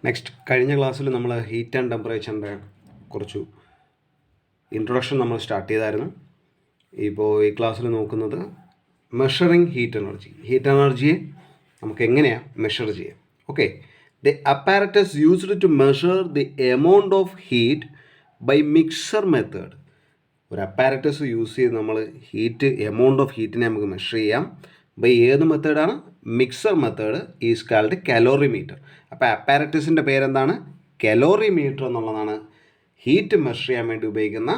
Next കഴിഞ്ഞ ക്ലാസ്സിൽ നമ്മൾ ഹീറ്റ് ആൻഡ് ടെമ്പറേച്ചറിൻ്റെ കുറച്ച് ഇൻട്രൊഡക്ഷൻ നമ്മൾ സ്റ്റാർട്ട് ചെയ്തായിരുന്നു. ഇപ്പോൾ ഈ ക്ലാസ്സിൽ നോക്കുന്നത് മെഷറിങ് ഹീറ്റ് എനർജിയെ നമുക്ക് എങ്ങനെയാണ് മെഷർ ചെയ്യാം. Okay, the apparatus used to measure the amount of heat by mixture method. ഒരു അപ്പാരറ്റസ് യൂസ് ചെയ്ത് നമ്മൾ എമൗണ്ട് ഓഫ് ഹീറ്റിനെ നമുക്ക് മെഷർ ചെയ്യാം. ബൈ ഏത് മെത്തേഡാണ്? Mixer method is called calorimeter. അപ്പോൾ അപ്പാരറ്റസിൻ്റെ പേരെന്താണ്? കലോറിമീറ്റർ എന്നുള്ളതാണ് ഹീറ്റ് മെഷർ ചെയ്യാൻ വേണ്ടി ഉപയോഗിക്കുന്ന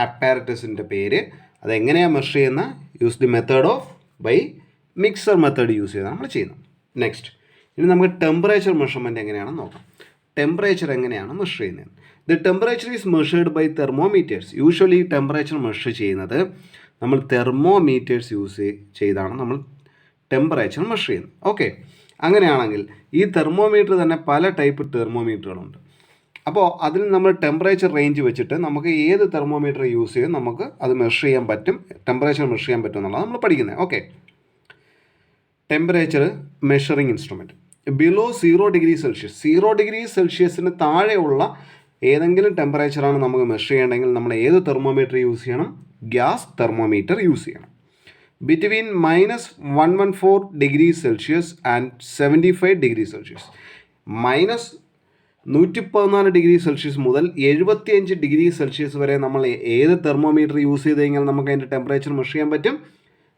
അപ്പാരറ്റസിൻ്റെ പേര്. അതെങ്ങനെയാണ് മെഷർ ചെയ്യുന്ന? Use the method of by mixture method use ചെയ്താണ് നമ്മൾ ചെയ്യുന്നത്. നെക്സ്റ്റ്, ഇനി നമുക്ക് ടെമ്പറേച്ചർ മെഷർമെൻറ്റ് എങ്ങനെയാണെന്ന് നോക്കാം. ടെമ്പറേച്ചർ എങ്ങനെയാണ് മെഷർ ചെയ്യുന്നത്? The temperature is measured by thermometers. Usually temperature measure ചെയ്യുന്നത് നമ്മൾ തെർമോമീറ്റേഴ്സ് യൂസ് ചെയ്താണ് നമ്മൾ ടെമ്പറേച്ചർ മെഷർ ചെയ്യുന്നത്. ഓക്കെ, അങ്ങനെയാണെങ്കിൽ ഈ തെർമോമീറ്റർ തന്നെ പല ടൈപ്പ് തെർമോമീറ്ററുകളുണ്ട്. അപ്പോൾ അതിൽ നമ്മൾ ടെമ്പറേച്ചർ റേഞ്ച് വെച്ചിട്ട് നമുക്ക് ഏത് തെർമോമീറ്റർ യൂസ് ചെയ്ത് നമുക്ക് അത് മെഷർ ചെയ്യാൻ പറ്റും, ടെമ്പറേച്ചർ മെഷർ ചെയ്യാൻ പറ്റും എന്നുള്ളത് നമ്മൾ പഠിക്കുന്നത്. Okay, temperature measuring instrument below 0 degree Celsius. 0 degree സെൽഷ്യസിന് താഴെയുള്ള ഏതെങ്കിലും ടെമ്പറേച്ചറാണ് നമുക്ക് മെഷർ ചെയ്യണമെങ്കിൽ നമ്മൾ ഏത് തെർമോമീറ്റർ യൂസ് ചെയ്യണം? ഗ്യാസ് തെർമോമീറ്റർ യൂസ് ചെയ്യണം. Between -114 degree Celsius and 75 degree Celsius. -114 degree Celsius മുതൽ 75 ഡിഗ്രി സെൽഷ്യസ് വരെ നമ്മൾ ഏത് തെർമോമീറ്റർ യൂസ് ചെയ്ത് കഴിഞ്ഞാൽ നമുക്ക് അതിൻ്റെ ടെമ്പറേച്ചർ മെഷർ ചെയ്യാൻ പറ്റും?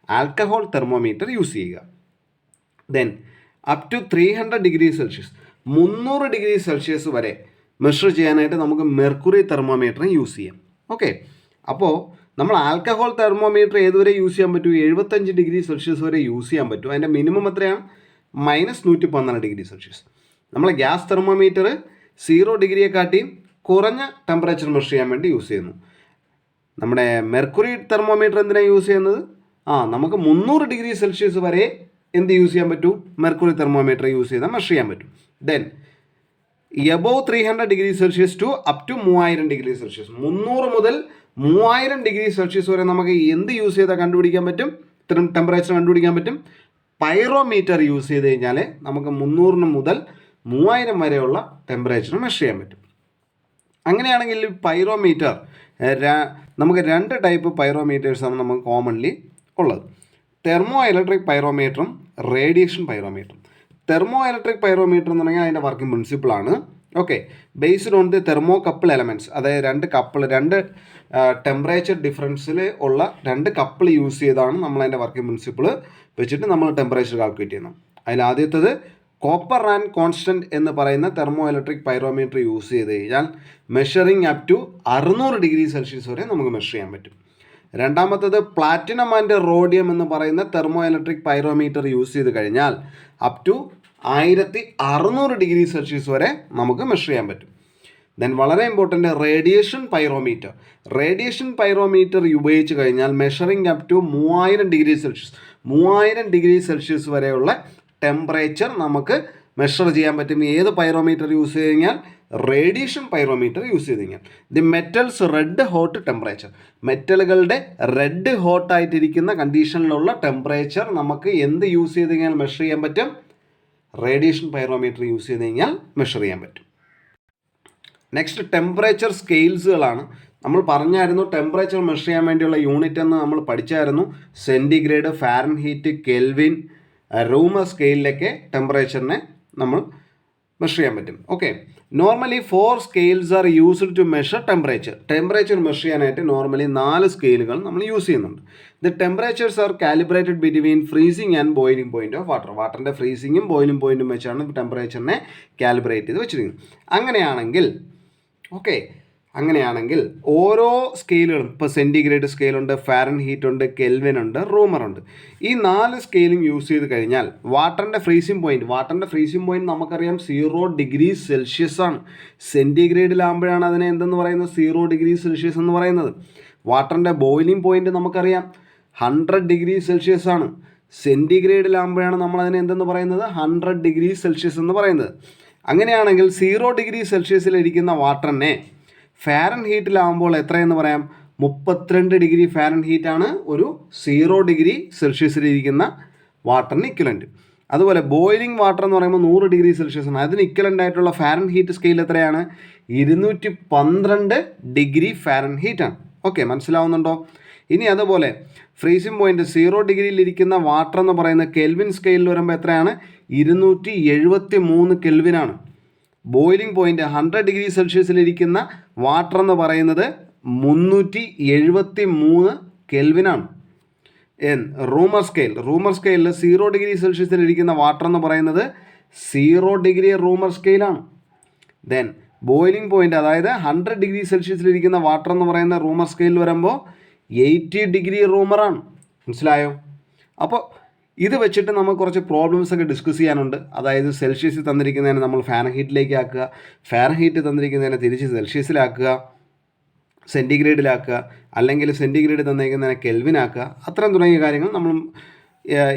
ആൽക്കഹോൾ തെർമോമീറ്റർ യൂസ് ചെയ്യുക. Then up to 300 degree Celsius, 300 degree Celsius വരെ മെഷർ ചെയ്യാനായിട്ട് നമുക്ക് മെർക്കുറി തെർമോമീറ്റർ യൂസ് ചെയ്യാം. ഓക്കെ, അപ്പോൾ നമ്മൾ ആൽക്കഹോൾ തെർമോമീറ്റർ ഏതുവരെ യൂസ് ചെയ്യാൻ പറ്റും? 75 ഡിഗ്രി സെൽഷ്യസ് വരെ യൂസ് ചെയ്യാൻ പറ്റും. അതിൻ്റെ മിനിമം എത്രയാണ്? -112 ഡിഗ്രി സെൽഷ്യസ്. നമ്മൾ ഗ്യാസ് തെർമോമീറ്റർ 0 ഡിഗ്രിയെക്കാട്ടിയും കുറഞ്ഞ ടെമ്പറേച്ചർ മെഷർ ചെയ്യാൻ വേണ്ടി യൂസ് ചെയ്യുന്നു. നമ്മുടെ മെർക്കുറി തെർമോമീറ്റർ എന്തിനാണ് യൂസ് ചെയ്യുന്നത്? നമുക്ക് 300 ഡിഗ്രി സെൽഷ്യസ് വരെ എന്ത് യൂസ് ചെയ്യാൻ പറ്റൂ? മെർക്കുറി തെർമോമീറ്റർ യൂസ് ചെയ്താൽ മെഷർ ചെയ്യാൻ പറ്റും. Then above 300 degree Celsius to up to 3000 degree Celsius. 300 മുതൽ 3000 ഡിഗ്രി സെൽഷ്യസ് വരെ നമുക്ക് എന്ത് യൂസ് ചെയ്താൽ കണ്ടുപിടിക്കാൻ പറ്റും? ഇത്തരം ടെമ്പറേച്ചർ കണ്ടുപിടിക്കാൻ പറ്റും. പൈറോമീറ്റർ യൂസ് ചെയ്ത് കഴിഞ്ഞാൽ നമുക്ക് 300 മുതൽ 3000 വരെയുള്ള ടെമ്പറേച്ചർ മെഷർ ചെയ്യാൻ പറ്റും. അങ്ങനെയാണെങ്കിൽ പൈറോമീറ്റർ നമുക്ക് 2 ടൈപ്പ് പൈറോമീറ്റേഴ്സാണ് നമുക്ക് കോമൺലി ഉള്ളത്. തെർമോ ഇലക്ട്രിക് പൈറോമീറ്ററും റേഡിയേഷൻ പൈറോമീറ്ററും. തെർമോ ഇലക്ട്രിക് പൈറോമീറ്റർ എന്ന് പറഞ്ഞാൽ അതിൻ്റെ വർക്കിംഗ് പ്രിൻസിപ്പിളാണ്. Okay, based on the thermo couple elements. അതായത് 2 ടെമ്പറേച്ചർ ഡിഫറൻസിൽ ഉള്ള 2 കപ്പിൾ യൂസ് ചെയ്താണ് നമ്മൾ അതിൻ്റെ വർക്കിംഗ് പ്രിൻസിപ്പിൾ വെച്ചിട്ട് നമ്മൾ ടെമ്പറേച്ചർ കാൽക്കുലേറ്റ് ചെയ്യുന്നത്. അതിൽ ആദ്യത്തേത് കോപ്പർ ആൻഡ് കോൺസ്റ്റൻറ്റ് എന്ന് പറയുന്ന തെർമോ ഇലക്ട്രിക് പൈറോമീറ്റർ യൂസ് ചെയ്ത് കഴിഞ്ഞാൽ measuring up to 600 degree Celsius വരെ നമുക്ക് മെഷർ ചെയ്യാൻ പറ്റും. രണ്ടാമത്തേത് പ്ലാറ്റിനം ആൻഡ് റോഡിയം എന്ന് പറയുന്ന തെർമോ ഇലക്ട്രിക് പൈറോമീറ്റർ യൂസ് ചെയ്ത് കഴിഞ്ഞാൽ അപ് ടു 1600 ഡിഗ്രി സെൽഷ്യസ് വരെ നമുക്ക് മെഷർ ചെയ്യാൻ പറ്റും. ദെൻ വളരെ important radiation pyrometer. Radiation pyrometer ഉപയോഗിച്ച് കഴിഞ്ഞാൽ measuring up to 3000 degree Celsius. 3000 degree Celsius വരെയുള്ള ടെമ്പറേച്ചർ നമുക്ക് മെഷർ ചെയ്യാൻ പറ്റും. ഏത് പൈറോമീറ്റർ യൂസ് ചെയ്ത് കഴിഞ്ഞാൽ? റേഡിയേഷൻ പൈറോമീറ്റർ യൂസ് ചെയ്ത് കഴിഞ്ഞാൽ. The metals red hot temperature. മെറ്റലുകളുടെ റെഡ് ഹോട്ടായിട്ടിരിക്കുന്ന കണ്ടീഷനിലുള്ള ടെമ്പറേച്ചർ നമുക്ക് എന്ത് യൂസ് ചെയ്ത് കഴിഞ്ഞാൽ മെഷർ ചെയ്യാൻ പറ്റും? റേഡിയേഷൻ പൈറോമീറ്റർ യൂസ് ചെയ്ത് കഴിഞ്ഞാൽ മെഷർ ചെയ്യാൻ പറ്റും. നെക്സ്റ്റ് ടെമ്പറേച്ചർ സ്കെയിൽസുകളാണ്. നമ്മൾ പറഞ്ഞായിരുന്നു ടെമ്പറേച്ചർ മെഷർ ചെയ്യാൻ വേണ്ടിയുള്ള യൂണിറ്റ് എന്ന് നമ്മൾ പഠിച്ചായിരുന്നു. സെൻറ്റിഗ്രേഡ്, ഫാരൻഹീറ്റ്, കെൽവിൻ, റൂമർ സ്കെയിലിലൊക്കെ ടെമ്പറേച്ചറിനെ നമ്മൾ മെഷർ ചെയ്യാൻ പറ്റും. Okay, normally 4 scales are used to measure temperature. Temperature measure ചെയ്യാനായിട്ട് നോർമലി 4 സ്കെയിലുകൾ നമ്മൾ യൂസ് ചെയ്യുന്നുണ്ട്. The temperatures are calibrated between freezing and boiling point of water. വാട്ടറിൻ്റെ ഫ്രീസിങ്ങും ബോയിലിംഗ് പോയിന്റും വെച്ചാണ് ടെമ്പറേച്ചറിനെ കാലിബ്രേറ്റ് ചെയ്ത് വെച്ചിരിക്കുന്നത്. അങ്ങനെയാണെങ്കിൽ ഓരോ സ്കെയിലുകളും, ഇപ്പോൾ സെൻറ്റിഗ്രേഡ് സ്കെയിലുണ്ട്, ഫാരൻഹീറ്റ് ഉണ്ട്, കെൽവിൻ ഉണ്ട്, റൂമർ ഉണ്ട്. ഈ 4 സ്കെയിലും യൂസ് ചെയ്ത് കഴിഞ്ഞാൽ വാട്ടറിൻ്റെ ഫ്രീസിംഗ് പോയിന്റ് നമുക്കറിയാം 0 ഡിഗ്രി സെൽഷ്യസ് ആണ്. സെൻറ്റിഗ്രേഡിലാകുമ്പോഴാണ് അതിനെ എന്തെന്ന് പറയുന്നത്? 0 ഡിഗ്രി സെൽഷ്യസ് എന്ന് പറയുന്നത്. വാട്ടറിൻ്റെ ബോയിലിംഗ് പോയിന്റ് നമുക്കറിയാം 100 ഡിഗ്രി സെൽഷ്യസ് ആണ്. സെൻറ്റിഗ്രേഡിലാകുമ്പോഴാണ് നമ്മളതിനെ എന്തെന്ന് പറയുന്നത്? 100 ഡിഗ്രി സെൽഷ്യസ് എന്ന് പറയുന്നത്. അങ്ങനെയാണെങ്കിൽ 0 ഡിഗ്രി സെൽഷ്യസിലിരിക്കുന്ന വാട്ടറിനെ ഫാരൻഹീറ്റിലാകുമ്പോൾ എത്രയെന്ന് പറയാം? 32 ഡിഗ്രി ഫാരൻഹീറ്റാണ് ഒരു 0 ഡിഗ്രി സെൽഷ്യസിലിരിക്കുന്ന വാട്ടറിന് ഇക്വലൻറ്റ്. അതുപോലെ ബോയിലിംഗ് വാട്ടർ എന്ന് പറയുമ്പോൾ 100 ഡിഗ്രി സെൽഷ്യസ് ആണ്. അതിന് ഇക്വലൻ്റ് ആയിട്ടുള്ള ഫാരൻഹീറ്റ് സ്കെയിൽ എത്രയാണ്? 212 ഡിഗ്രി ഫാരൻഹീറ്റ് ആണ്. ഓക്കെ, മനസ്സിലാവുന്നുണ്ടോ? ഇനി അതുപോലെ ഫ്രീസിംഗ് പോയിന്റ് 0 ഡിഗ്രിയിലിരിക്കുന്ന വാട്ടർ എന്ന് പറയുന്ന കെൽവിൻ സ്കെയിലിൽ വരുമ്പോൾ എത്രയാണ്? 273 കെൽവിനാണ്. ബോയിലിംഗ് പോയിന്റ് 100 ഡിഗ്രി സെൽഷ്യസിലിരിക്കുന്ന വാട്ടർ എന്ന് പറയുന്നത് 373 കെൽവിനാണ്. റൂമർ സ്കെയിലിൽ 0 ഡിഗ്രി സെൽഷ്യസിലിരിക്കുന്ന വാട്ടർ എന്ന് പറയുന്നത് 0 ഡിഗ്രി റൂമർ സ്കെയിലാണ്. ദെൻ ബോയിലിംഗ് പോയിന്റ്, അതായത് 100 ഡിഗ്രി സെൽഷ്യസിലിരിക്കുന്ന വാട്ടർ എന്ന് പറയുന്ന റൂമർ സ്കെയിൽ വരുമ്പോൾ 80 ഡിഗ്രി റൂമറാണ്. മനസ്സിലായോ? അപ്പോൾ ഇത് വെച്ചിട്ട് നമുക്ക് കുറച്ച് പ്രോബ്ലംസ് ഒക്കെ ഡിസ്കസ് ചെയ്യാനുണ്ട്. അതായത് സെൽഷ്യസിൽ തന്നിരിക്കുന്നതിനെ നമ്മൾ ഫാരൻഹീറ്റിലേക്ക് ആക്കുക, ഫാരൻഹീറ്റ് തന്നിരിക്കുന്നതിനെ തിരിച്ച് സെൽഷ്യസിലാക്കുക, സെൻറ്റിഗ്രേഡിലാക്കുക, അല്ലെങ്കിൽ സെൻറ്റിഗ്രേഡ് തന്നിരിക്കുന്നതിനെ കെൽവിനാക്കുക. അത്തരം തുടങ്ങിയ കാര്യങ്ങൾ നമ്മൾ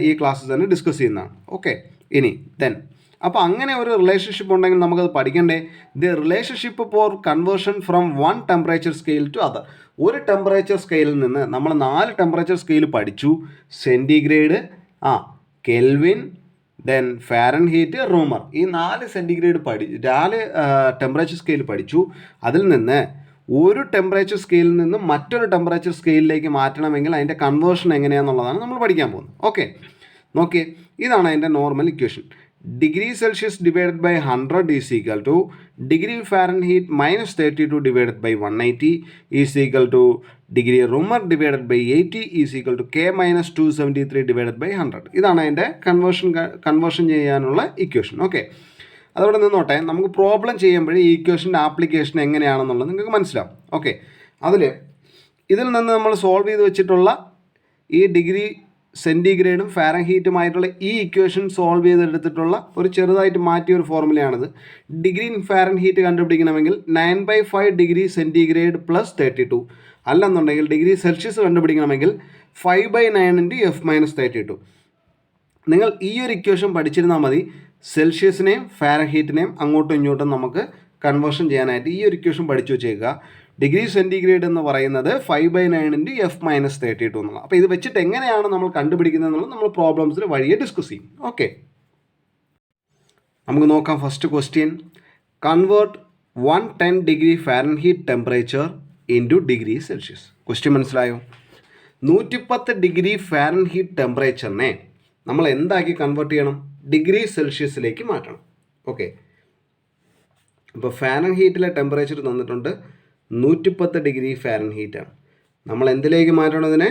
ഈ ക്ലാസ്സിൽ തന്നെ ഡിസ്കസ് ചെയ്യുന്നതാണ്. ഓക്കെ, ഇനി അപ്പോൾ അങ്ങനെ ഒരു റിലേഷൻഷിപ്പ് ഉണ്ടെങ്കിൽ നമുക്കത് പഠിക്കണ്ടേ? The relationship for conversion from one temperature scale to other. ഒരു ടെമ്പറേച്ചർ സ്കെയിലിൽ നിന്ന് നമ്മൾ 4 ടെമ്പറേച്ചർ സ്കെയിൽ പഠിച്ചു. Centigrade, Kelvin, then Fahrenheit, Reaumur. ഈ 4 ടെമ്പറേച്ചർ സ്കെയിൽ പഠിച്ചു. അതിൽ നിന്ന് ഒരു ടെമ്പറേച്ചർ സ്കെയിലിൽ നിന്ന് മറ്റൊരു ടെമ്പറേച്ചർ സ്കെയിലിലേക്ക് മാറ്റണമെങ്കിൽ അതിൻ്റെ കൺവേർഷൻ എങ്ങനെയാണെന്നുള്ളതാണ് നമ്മൾ പഠിക്കാൻ പോകുന്നത്. ഓക്കെ, നോക്കിയേ, ഇതാണ് അതിൻ്റെ normal equation. Degree Celsius divided by 100 is equal to degree Fahrenheit minus 32 divided by 180 is equal to degree Reaumur divided by 80 is equal to K minus 273 divided by 100. ഇതാണ് അതിൻ്റെ കൺവേർഷൻ ചെയ്യാനുള്ള equation. Okay, അതവിടെ നിന്നോട്ടെ. നമുക്ക് problem ചെയ്യുമ്പോൾ ഈ ഇക്വേഷൻ്റെ application എങ്ങനെയാണെന്നുള്ളത് നിങ്ങൾക്ക് മനസ്സിലാവും. ഓക്കെ, ഇതിൽ നിന്ന് നമ്മൾ സോൾവ് ചെയ്ത് വെച്ചിട്ടുള്ള ഈ ഡിഗ്രി സെൻറ്റിഗ്രേഡും ഫാരൻഹീറ്റുമായിട്ടുള്ള ഈ ഇക്വേഷൻ സോൾവ് ചെയ്തെടുത്തിട്ടുള്ള ഒരു ചെറുതായിട്ട് മാറ്റിയ ഒരു ഫോർമുലയാണിത്. ഡിഗ്രി ഫാരൻഹീറ്റ് കണ്ടുപിടിക്കണമെങ്കിൽ 9/5 ഡിഗ്രി സെൻറ്റിഗ്രേഡ് പ്ലസ് 32, അല്ലെന്നുണ്ടെങ്കിൽ ഡിഗ്രി സെൽഷ്യസ് കണ്ടുപിടിക്കണമെങ്കിൽ 5/9 × F-32. നിങ്ങൾ ഈ ഒരു ഇക്വേഷൻ പഠിച്ചിരുന്നാൽ മതി. സെൽഷ്യസിനെയും ഫാരൻഹീറ്റിനെയും അങ്ങോട്ടും ഇങ്ങോട്ടും നമുക്ക് കൺവേർഷൻ ചെയ്യാനായിട്ട് ഈ ഒരു ഇക്വേഷൻ പഠിച്ചു വെച്ചേക്കുക. ഡിഗ്രി സെൻറ്റിഗ്രേഡ് എന്ന് പറയുന്നത് 5/9 × F-32 എന്നുള്ള. അപ്പോൾ ഇത് വെച്ചിട്ട് എങ്ങനെയാണ് നമ്മൾ കണ്ടുപിടിക്കുന്നത് എന്നുള്ളത് നമ്മൾ പ്രോബ്ലംസിൽ വഴിയെ ഡിസ്കസ് ചെയ്യും. ഓക്കെ, നമുക്ക് നോക്കാം. First question, convert 110 degree Fahrenheit temperature into degree Celsius. Question മനസ്സിലായോ? 110 ഡിഗ്രി ഫാരൻഹീറ്റ് ടെമ്പറേച്ചറിനെ നമ്മൾ എന്താക്കി കൺവേർട്ട് ചെയ്യണം? ഡിഗ്രി സെൽഷ്യസിലേക്ക് മാറ്റണം. ഓക്കെ, അപ്പോൾ ഫാരൻഹീറ്റിലെ ടെമ്പറേച്ചർ തന്നിട്ടുണ്ട് 110 ഡിഗ്രി ഫാരൻഹീറ്റാണ്. നമ്മൾ എന്തിലേക്ക് മാറ്റണം? ഇതിനെ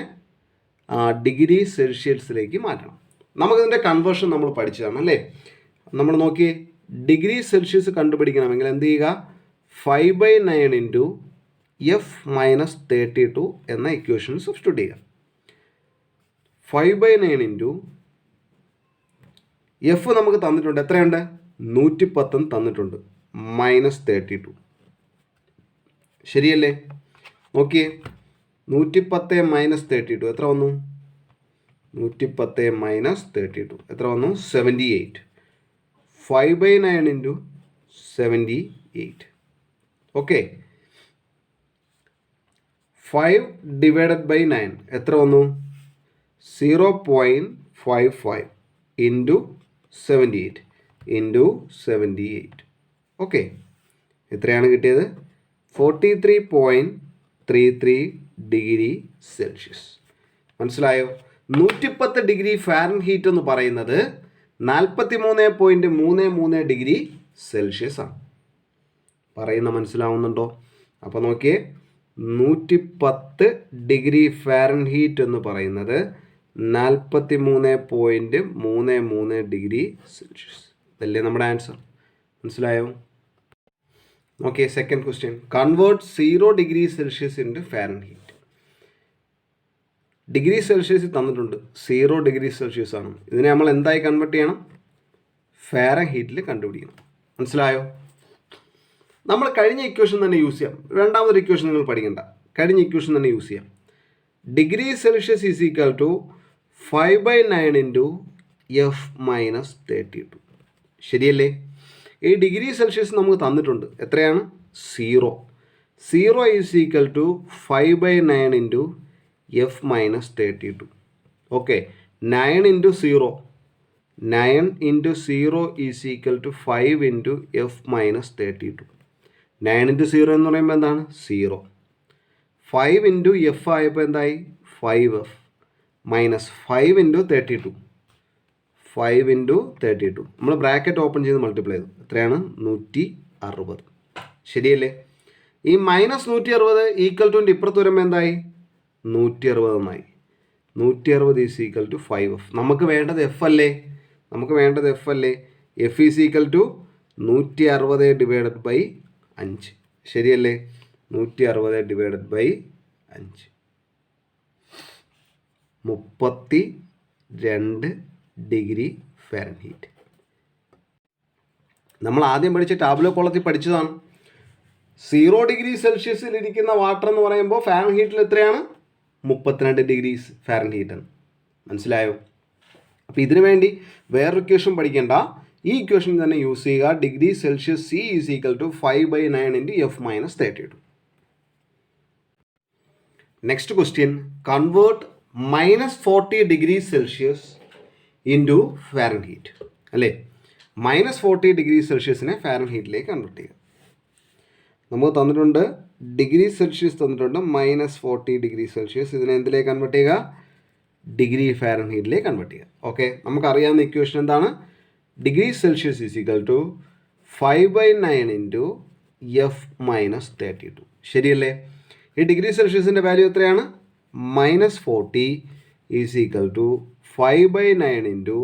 ഡിഗ്രി സെൽഷ്യസിലേക്ക് മാറ്റണം. നമുക്കിതിൻ്റെ കൺവേർഷൻ നമ്മൾ പഠിച്ചതാണ് അല്ലേ? നമ്മൾ നോക്കിയേ, ഡിഗ്രി സെൽഷ്യസ് കണ്ടുപിടിക്കണമെങ്കിൽ എന്ത് ചെയ്യുക? 5/9 × F-32 എന്ന ഇക്വേഷൻ സബ്സ്റ്റിറ്റ്യൂട്ട് ചെയ്യുക. 5/9 F നമുക്ക് തന്നിട്ടുണ്ട്. എത്രയുണ്ട്? 110 തന്നിട്ടുണ്ട്, -32. ശരിയല്ലേ? നോക്കിയേ, 110 - 32 എത്ര വന്നു? 110 - 32 എത്ര വന്നു? 78. 5/9 × 78. ഓക്കെ, 5/9 എത്ര വന്നു? 0.55 × 78 × 78. ഓക്കെ, എത്രയാണ് കിട്ടിയത്? 43.33 ഡിഗ്രി സെൽഷ്യസ്. മനസ്സിലായോ? 110 ഡിഗ്രി ഫാരൻഹീറ്റ് എന്ന് പറയുന്നത് 43.33 ഡിഗ്രി സെൽഷ്യസ് ആണ്. പറയുന്ന മനസ്സിലാവുന്നുണ്ടോ? അപ്പോൾ നോക്കിയേ, 110 ഡിഗ്രി ഫാരൻഹീറ്റ് എന്ന് പറയുന്നത് 43.33 ഡിഗ്രി സെൽഷ്യസ്. ഇതല്ലേ നമ്മുടെ ആൻസർ. മനസ്സിലായോ? Okay, second question, convert 0 degree Celsius into Fahrenheit. Degree Celsius തന്നിട്ടുണ്ട്, 0 ഡിഗ്രി സെൽഷ്യസ് ആണ്. ഇതിനെ നമ്മൾ എന്തായി കൺവേർട്ട് ചെയ്യണം? ഫാരൻഹീറ്റിൽ കണ്ടുപിടിക്കണം. മനസ്സിലായോ? നമ്മൾ കഴിഞ്ഞ ഇക്വേഷൻ തന്നെ യൂസ് ചെയ്യാം. രണ്ടാമതൊരു ഇക്വേഷൻ നിങ്ങൾ പഠിക്കണ്ട, കഴിഞ്ഞ ഇക്വേഷൻ തന്നെ യൂസ് ചെയ്യാം. Degree Celsius is equal to 5/9 × F-32. ശരിയല്ലേ? ഈ ഡിഗ്രി സെൽഷ്യസ് നമുക്ക് തന്നിട്ടുണ്ട്. എത്രയാണ്? 0. 0 is equal to 5/9 × F-32. Okay, 9 × 0 9 into 0 is equal to 5 into F minus 32. 9 into 0 എന്ന് പറയുമ്പോൾ എന്താണ് 0. 5 into F ആയപ്പോൾ എന്തായി 5F മൈനസ് 5 into 32. 5 into 32. നമ്മൾ ബ്രാക്കറ്റ് ഓപ്പൺ ചെയ്ത് മൾട്ടിപ്ലൈ ചെയ്തു. എത്രയാണ് 160. ശരിയല്ലേ? ഈ മൈനസ് 160 ഈക്വൽ ടു ഇപ്പുറത്ത് വരുമ്പോൾ എന്തായി 160 എന്നായി. 160 ഈസ് ഈക്വൽ ടു 5F. നമുക്ക് വേണ്ടത് എഫ് അല്ലേ? F is equal to 160 divided by 5. ശരിയല്ലേ? 160 ഡിവൈഡഡ് ബൈ 5 32 ഡിഗ്രി ഫാരൻഹീറ്റ്. നമ്മൾ ആദ്യം പഠിച്ച ടാബ്ലോ കോളത്തിൽ പഠിച്ചതാണ്. 0 ഡിഗ്രി സെൽഷ്യസിൽ ഇരിക്കുന്ന വാട്ടർ എന്ന് പറയുമ്പോൾ ഫാരൻഹീറ്റിൽ എത്രയാണ് 32 ഡിഗ്രി ഫാരൻഹീറ്റ് ആണ്. മനസ്സിലായോ? അപ്പോൾ ഇതിനു വേണ്ടി വേറൊരു ഇക്വേഷൻ പഠിക്കേണ്ട, ഈ ഇക്വേഷൻ തന്നെ യൂസ് ചെയ്യുക. Degree Celsius C is equal to 5/9 into F minus 32. Next question, convert -40 degree Celsius into Fahrenheit. അല്ലേ? -40 ഡിഗ്രി സെൽഷ്യസിനെ ഫാരൻഹീറ്റിലേക്ക് കൺവേർട്ട് ചെയ്യുക. നമുക്ക് തന്നിട്ടുണ്ട് ഡിഗ്രി സെൽഷ്യസ് തന്നിട്ടുണ്ട്, -40 ഡിഗ്രി സെൽഷ്യസ്. ഇതിനെ എന്തിലേക്ക് കൺവേർട്ട് ചെയ്യുക? ഡിഗ്രി ഫാരൻഹീറ്റിലേക്ക് കൺവേർട്ട് ചെയ്യുക. ഓക്കെ, നമുക്കറിയാവുന്ന ഇക്വേഷൻ എന്താണ്? Degree Celsius is equal to 5/9 into F minus 32. ശരിയല്ലേ? ഈ ഡിഗ്രി സെൽഷ്യസിൻ്റെ വാല്യൂ എത്രയാണ്? -40 is equal to 5/9 into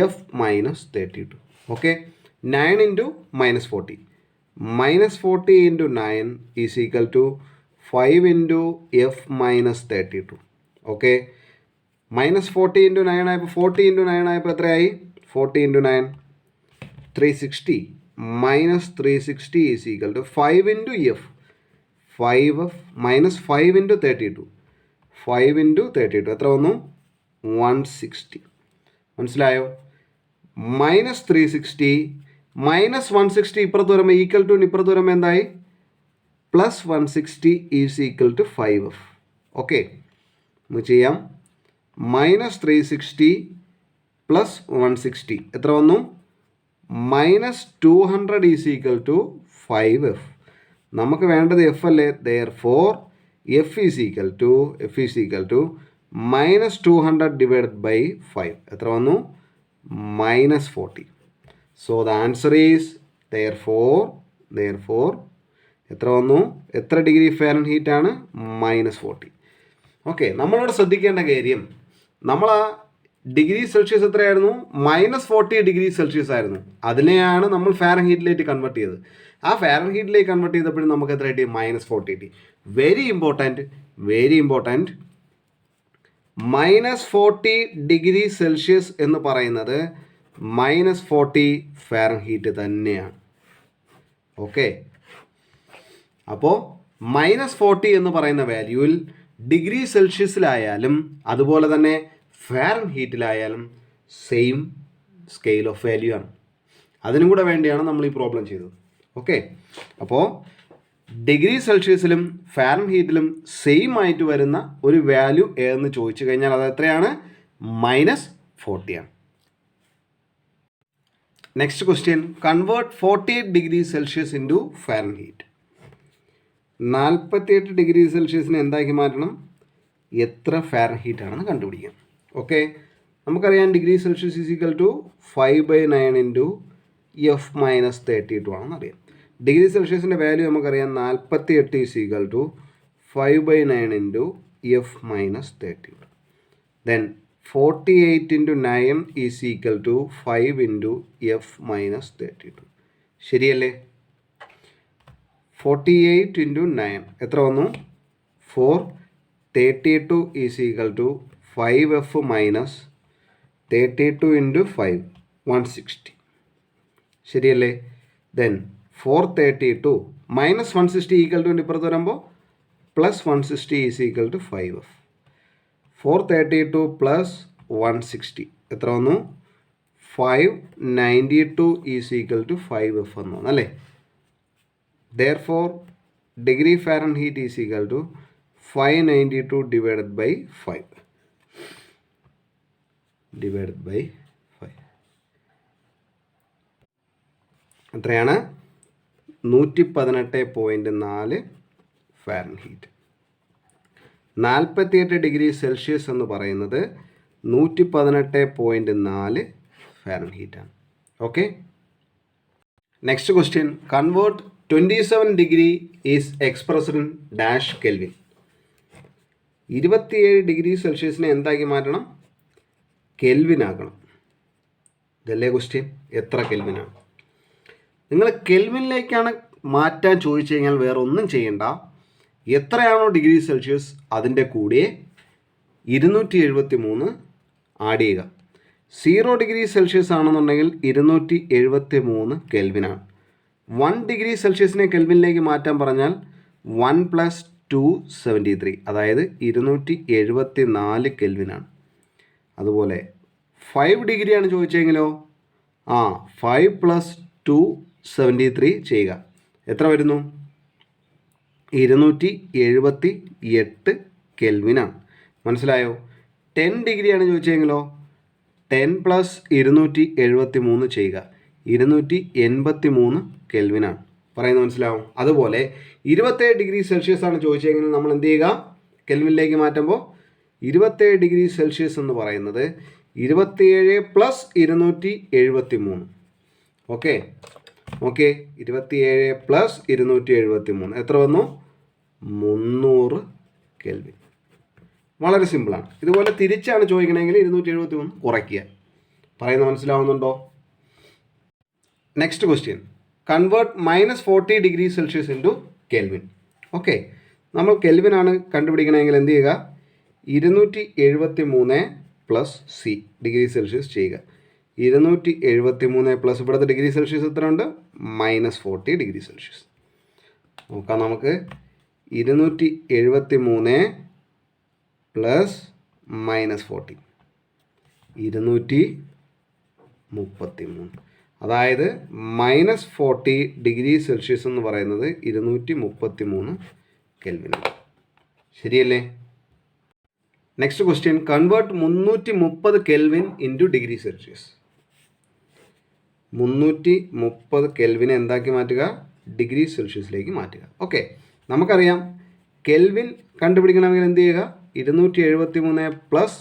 F minus 32. Okay, 9 into -40. -40 into 9 is equal to 5 into F minus 32. Okay, -40 into 9 ആയപ്പോൾ 40 into 9 ആയപ്പോൾ എത്രയായി? 40 into 9 360. -360 is equal to 5 into F. 5F minus 5 into 32. 5 into 32 എത്ര വന്നു? 160. മനസ്സിലായോ? -360 -160 ഇപ്പുറത്ത് വരുമ്പോൾ ഈക്വൽ ടു ഇപ്പുറത്ത് വരുമ്പോൾ എന്തായി? +160 is equal to 5F. Okay, നമുക്ക് ചെയ്യാം. -360 + 160 എത്ര വന്നു? -200 ഈസ് ഈക്വൽ ടു 5F. നമുക്ക് വേണ്ടത് എഫ് അല്ലേ? therefore F is equal to -200 divided by 5 എത്ര വന്നു? -40. So the answer is therefore എത്ര വന്നു? എത്ര ഡിഗ്രി ഫാരൻഹീറ്റ് ആണ്? -40. ഓക്കെ, നമ്മളിവിടെ ശ്രദ്ധിക്കേണ്ട കാര്യം, നമ്മൾ ആ ഡിഗ്രി സെൽഷ്യസ് എത്രയായിരുന്നു? -40 ഡിഗ്രി സെൽഷ്യസ് ആയിരുന്നു. അതിനെയാണ് നമ്മൾ ഫാരൻഹീറ്റിലേക്ക് കൺവേർട്ട് ചെയ്തത്. ആ ഫാരൻഹീറ്റിലേക്ക് കൺവേർട്ട് ചെയ്തപ്പോഴും നമുക്ക് എത്ര കിട്ടി? -40 കിട്ടി. വെരി ഇമ്പോർട്ടൻറ്റ്, -40 ഡിഗ്രി സെൽഷ്യസ് എന്ന് പറയുന്നത് -40 ഫാരൻഹീറ്റ് തന്നെയാണ്. ഓക്കെ, അപ്പോൾ -40 എന്ന് പറയുന്ന വാല്യൂവിൽ ഡിഗ്രി സെൽഷ്യസിലായാലും അതുപോലെ തന്നെ ഫാരൻഹീറ്റിലായാലും സെയിം സ്കെയിൽ ഓഫ് വാല്യൂ ആണ്. അതിനും കൂടെ വേണ്ടിയാണ് നമ്മൾ ഈ പ്രോബ്ലം ചെയ്തത്. ഓക്കെ, അപ്പോൾ ഡിഗ്രി സെൽഷ്യസിലും ഫാരൻഹീറ്റിലും സെയിം ആയിട്ട് വരുന്ന ഒരു വാല്യൂ ഏതെന്ന് ചോദിച്ചു കഴിഞ്ഞാൽ അത് എത്രയാണ്? -40 ആണ്. Next question, convert 48 degree Celsius into Fahrenheit. 48 degree സെൽഷ്യസിനെ എന്താക്കി മാറ്റണം? എത്ര ഫാരൻഹീറ്റ് ആണെന്ന് കണ്ടുപിടിക്കാം. ഓക്കെ, നമുക്കറിയാം degree Celsius is equal to 5/9 into F minus 32 ആണെന്ന് അറിയാം. ഡിഗ്രി സെൽഷ്യസിൻ്റെ വാല്യൂ നമുക്കറിയാം 48 is equal to 5/9 into F minus 32. Then 48 into 9 is equal to 5 into F minus 32. ശരിയല്ലേ? 48 into 9 എത്ര വന്നു? 432 is equal to 5F minus 32 into 5 160. ശരിയല്ലേ? Then 432 -160 equal to ഇപ്പുറത്ത് വരുമ്പോൾ +160 is equal to 5F. 432 + 160 എത്ര വന്നു? 592 ഈസ് ഈക്വൽ ടു 5F എന്ന് വന്നു അല്ലേ? therefore degree Fahrenheit is equal to 592 divided by 5. എത്രയാണ്? 118.4 ഫാരൻഹീറ്റ്. 48 ഡിഗ്രി സെൽഷ്യസ് എന്ന് പറയുന്നത് 118.4 ഫാരൻഹീറ്റാണ്. Okay. Next question, convert 27 degree is expressed in dash Kelvin. 27 degree സെൽഷ്യസിനെ എന്താക്കി മാറ്റണം? കെൽവിൻ ആക്കണം. ഇതല്ലേ ക്വസ്റ്റ്യൻ? എത്ര കെൽവിനാണ്? നിങ്ങൾ കെൽവിനിലേക്കാണ് മാറ്റാൻ ചോദിച്ചു കഴിഞ്ഞാൽ വേറെ ഒന്നും ചെയ്യണ്ട. എത്രയാണോ ഡിഗ്രി സെൽഷ്യസ് അതിൻ്റെ കൂടെ 273 ആഡ് ചെയ്യുക. 0 ഡിഗ്രി സെൽഷ്യസ് ആണെന്നുണ്ടെങ്കിൽ 273 കെൽവിനാണ്. 1 ഡിഗ്രി സെൽഷ്യസിനെ കെൽവിനിലേക്ക് മാറ്റാൻ പറഞ്ഞാൽ 1 + 273, അതായത് 274 കെൽവിനാണ്. അതുപോലെ 5 ഡിഗ്രിയാണ് ചോദിച്ചെങ്കിലോ 5 + 273 ചെയ്യുക. എത്ര വരുന്നു? 278 കെൽവിനാണ്. മനസ്സിലായോ? 10 ഡിഗ്രിയാണ് ചോദിച്ചെങ്കിലോ 10 + 273 ചെയ്യുക. 283 കെൽവിനാണ്. പറയുന്നത് മനസ്സിലാവും? അതുപോലെ 27 ഡിഗ്രി സെൽഷ്യസ് ആണ് ചോദിച്ചെങ്കിൽ നമ്മൾ എന്ത് ചെയ്യുക? കെൽവിനിലേക്ക് മാറ്റുമ്പോൾ 27 ഡിഗ്രി സെൽഷ്യസ് എന്ന് പറയുന്നത് 27 + 273. ഓക്കെ. 27 + 273 എത്ര വന്നു? 300 കെൽവിൻ. വളരെ സിമ്പിളാണ്. ഇതുപോലെ തിരിച്ചാണ് ചോദിക്കണമെങ്കിൽ 273 കുറയ്ക്കുക. പറയുന്നത് മനസ്സിലാവുന്നുണ്ടോ? Next question, convert -40 degree Celsius into kelvin. Okay. നമ്മൾ കെൽവിനാണ് കണ്ടുപിടിക്കണമെങ്കിൽ എന്ത് ചെയ്യുക? 273 + C ഡിഗ്രി സെൽഷ്യസ് ചെയ്യുക. 273 പ്ലസ് ഇവിടുത്തെ ഡിഗ്രി സെൽഷ്യസ് എത്ര ഉണ്ട്? -40 ഡിഗ്രി സെൽഷ്യസ്. നോക്കാം നമുക്ക്. 273 + -40 233. അതായത് -40 ഡിഗ്രി സെൽഷ്യസ് എന്ന് പറയുന്നത് 233 കെൽവിനാണ്. ശരിയല്ലേ? Next question, convert 330 kelvin into degree Celsius. 330 കെൽവിനെ എന്താക്കി മാറ്റുക? ഡിഗ്രി സെൽഷ്യസിലേക്ക് മാറ്റുക. ഓക്കെ. നമുക്കറിയാം കെൽവിൻ കണ്ടുപിടിക്കണമെങ്കിൽ എന്ത് ചെയ്യുക? 273 പ്ലസ്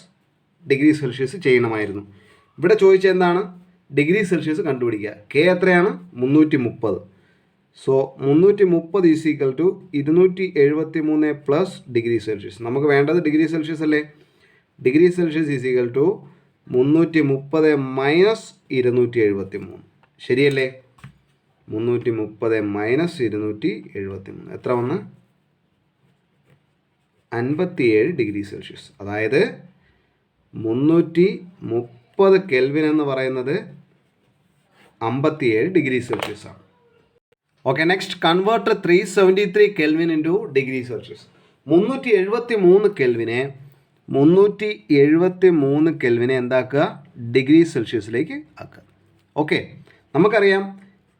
ഡിഗ്രി സെൽഷ്യസ് ചെയ്യണമായിരുന്നു. ഇവിടെ ചോദിച്ച എന്താണ്? ഡിഗ്രി സെൽഷ്യസ് കണ്ടുപിടിക്കുക. കെ എത്രയാണ്? 330. So 330 is equal to 273 plus degree Celsius. നമുക്ക് വേണ്ടത് ഡിഗ്രി സെൽഷ്യസ് അല്ലേ? Degree Celsius is equal to 330 minus 273. ശരിയല്ലേ? 330 മൈനസ് 273 എത്ര വന്ന്? 57 ഡിഗ്രി സെൽഷ്യസ്. അതായത് 330 കെൽവിൻ എന്ന് പറയുന്നത് 57 ഡിഗ്രി സെൽഷ്യസ് ആണ്. Okay. Next, convert 373 Kelvin into degree Celsius. 373 കെൽവിനെ എന്താക്കുക? ഡിഗ്രി സെൽഷ്യസിലേക്ക് ആക്കുക. ഓക്കെ. നമുക്കറിയാം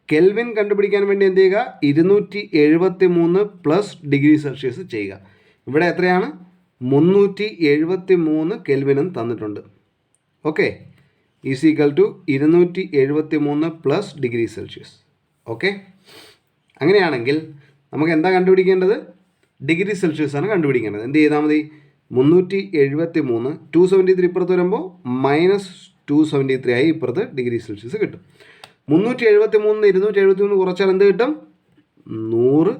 കെൽവിൻ കണ്ടുപിടിക്കാൻ വേണ്ടി എന്ത് ചെയ്യുക? 273 പ്ലസ് ഡിഗ്രി സെൽഷ്യസ് ചെയ്യുക. ഇവിടെ എത്രയാണ്? 373 കെൽവിനും തന്നിട്ടുണ്ട്. Okay. Is equal to 273 plus degree Celsius. Okay. അങ്ങനെയാണെങ്കിൽ നമുക്ക് എന്താ കണ്ടുപിടിക്കേണ്ടത്? ഡിഗ്രി സെൽഷ്യസ് ആണ് കണ്ടുപിടിക്കേണ്ടത്. എന്ത് ചെയ്താൽ മതി? 373 273 ഇപ്പുറത്ത് വരുമ്പോൾ -273 ആയി ഇപ്പുറത്ത് ഡിഗ്രി സെൽഷ്യസ് കിട്ടും. 373 273 കുറച്ചാൽ എന്ത് കിട്ടും? 100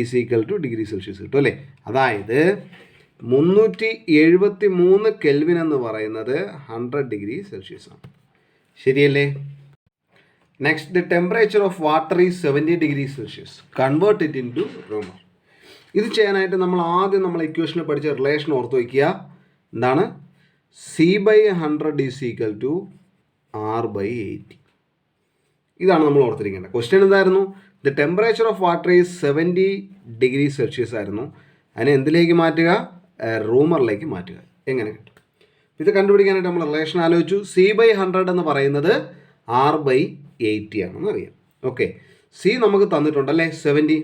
is equal to degree Celsius കിട്ടും അല്ലേ? അതായത് 373 കെൽവിൻ എന്ന് പറയുന്നത് 100 ഡിഗ്രി സെൽഷ്യസ് ആണ്. ശരിയല്ലേ? Next, the temperature of water is 70 degree Celsius. Convert it into rumour. ഇത് ചെയ്യാനായിട്ട് നമ്മൾ ആദ്യം ഇക്വേഷനിൽ പഠിച്ച റിലേഷൻ ഓർത്ത് വയ്ക്കുക. എന്താണ്? C/100 is equal to R/80. ഇതാണ് നമ്മൾ ഓർത്തിരിക്കേണ്ടത്. ക്വസ്റ്റ്യൻ എന്തായിരുന്നു? The temperature of water is 70 degree Celsius ആയിരുന്നു. അതിനെ എന്തിലേക്ക് മാറ്റുക? റൂമറിലേക്ക് മാറ്റുക. എങ്ങനെ കിട്ടും? ഇത് കണ്ടുപിടിക്കാനായിട്ട് നമ്മൾ റിലേഷൻ ആലോചിച്ചു. C/100 എന്ന് പറയുന്നത് R/80 ആണെന്ന് അറിയാം. ഓക്കെ. സി നമുക്ക് തന്നിട്ടുണ്ടല്ലേ 70.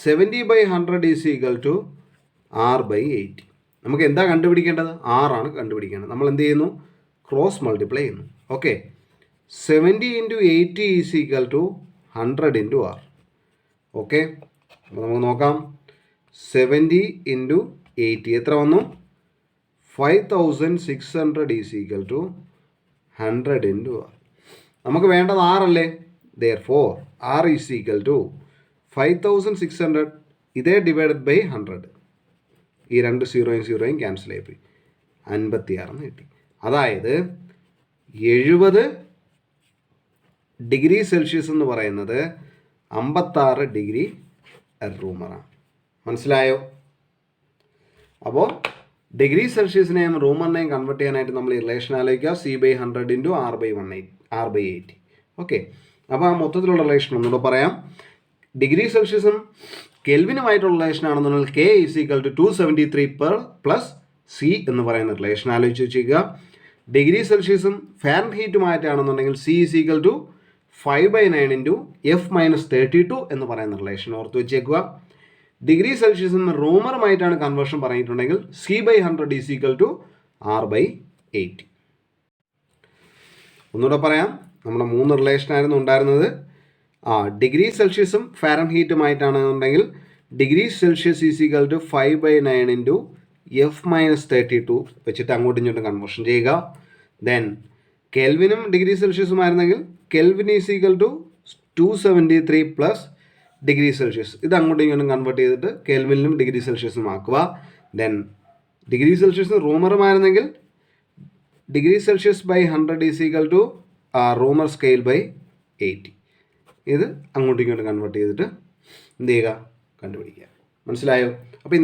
70/100 ഈസ് ഈക്വൽ ടു R/80. നമുക്ക് എന്താ കണ്ടുപിടിക്കേണ്ടത്? R ആണ് കണ്ടുപിടിക്കേണ്ടത്. നമ്മൾ എന്ത് ചെയ്യുന്നു? ക്രോസ് മൾട്ടിപ്ലൈ ചെയ്യുന്നു. Okay. 70 into 80 is equal to 100 into R. Okay, അപ്പോൾ നമുക്ക് നോക്കാം. 70 ഇൻറ്റു 80 എത്ര വന്നു? 5600 is equal to 100 into R. നമുക്ക് വേണ്ടത് ആറല്ലേ? Therefore R is equal to 5600 ഇതേ ഡിവൈഡഡ് ബൈ 100. ഈ രണ്ട് സീറോയും ക്യാൻസൽ ആയിപ്പോയി. 56 കിട്ടി. അതായത് 70 ഡിഗ്രി സെൽഷ്യസ് എന്ന് പറയുന്നത് 56 ഡിഗ്രി റൂമറാണ്. മനസ്സിലായോ? അപ്പോൾ ഡിഗ്രി സെൽഷ്യസിനെയും റൂമറിനെയും കൺവേർട്ട് ചെയ്യാനായിട്ട് നമ്മൾ ഈ റിലേഷൻ ആലോചിക്കുക. C/100 into R/80. ഓക്കെ, അപ്പോൾ ആ മൊത്തത്തിലുള്ള റിലേഷൻ ഒന്നുകൂടെ പറയാം. ഡിഗ്രി സെൽഷ്യസും കെൽവിനുമായിട്ടുള്ള റിലേഷൻ ആണെന്നുണ്ടെങ്കിൽ K is equal to 273 plus C എന്ന് പറയുന്ന റിലേഷൻ ആലോചിച്ച് വെച്ചേക്കുക. ഡിഗ്രി സെൽഷ്യസും ഫാരൻഹീറ്റുമായിട്ടാണെന്നുണ്ടെങ്കിൽ C is equal to 5/9 into F-32 എന്ന് പറയുന്ന റിലേഷൻ ഓർത്ത് വെച്ചേക്കുക. ഡിഗ്രി സെൽഷ്യസും റൂമറുമായിട്ടാണ് കൺവേർഷൻ പറഞ്ഞിട്ടുണ്ടെങ്കിൽ C/100 is equal to R/80. ഒന്നുകൂടെ പറയാം, നമ്മുടെ 3 റിലേഷനായിരുന്നു ഉണ്ടായിരുന്നത്. ഡിഗ്രി സെൽഷ്യസും ഫാരൻഹീറ്റുമായിട്ടാണെന്നുണ്ടെങ്കിൽ degree Celsius is equal to 5/9 into F-32 വെച്ചിട്ട് അങ്ങോട്ടും ഇങ്ങോട്ടും കൺവേർഷൻ ചെയ്യുക. ദെൻ കെൽവിനും ഡിഗ്രി സെൽഷ്യസുമായിരുന്നെങ്കിൽ Kelvin is equal to 273 plus degree Celsius. ഇത് അങ്ങോട്ടും ഇങ്ങോട്ടും കൺവേർട്ട് ചെയ്തിട്ട് കെൽവിനിലും ഡിഗ്രി സെൽഷ്യസും ആക്കുക. ദെൻ ഡിഗ്രി സെൽഷ്യസും റൂമറുമായിരുന്നെങ്കിൽ degree Celsius by 100 is equal to Reaumur scale by 80. ഇത് അങ്ങോട്ടും ഇങ്ങോട്ടും കൺവേർട്ട് ചെയ്തിട്ട് എന്ത് ചെയ്യുക? കണ്ടുപിടിക്കുക. മനസ്സിലായോ? അപ്പോൾ ഇന്ന്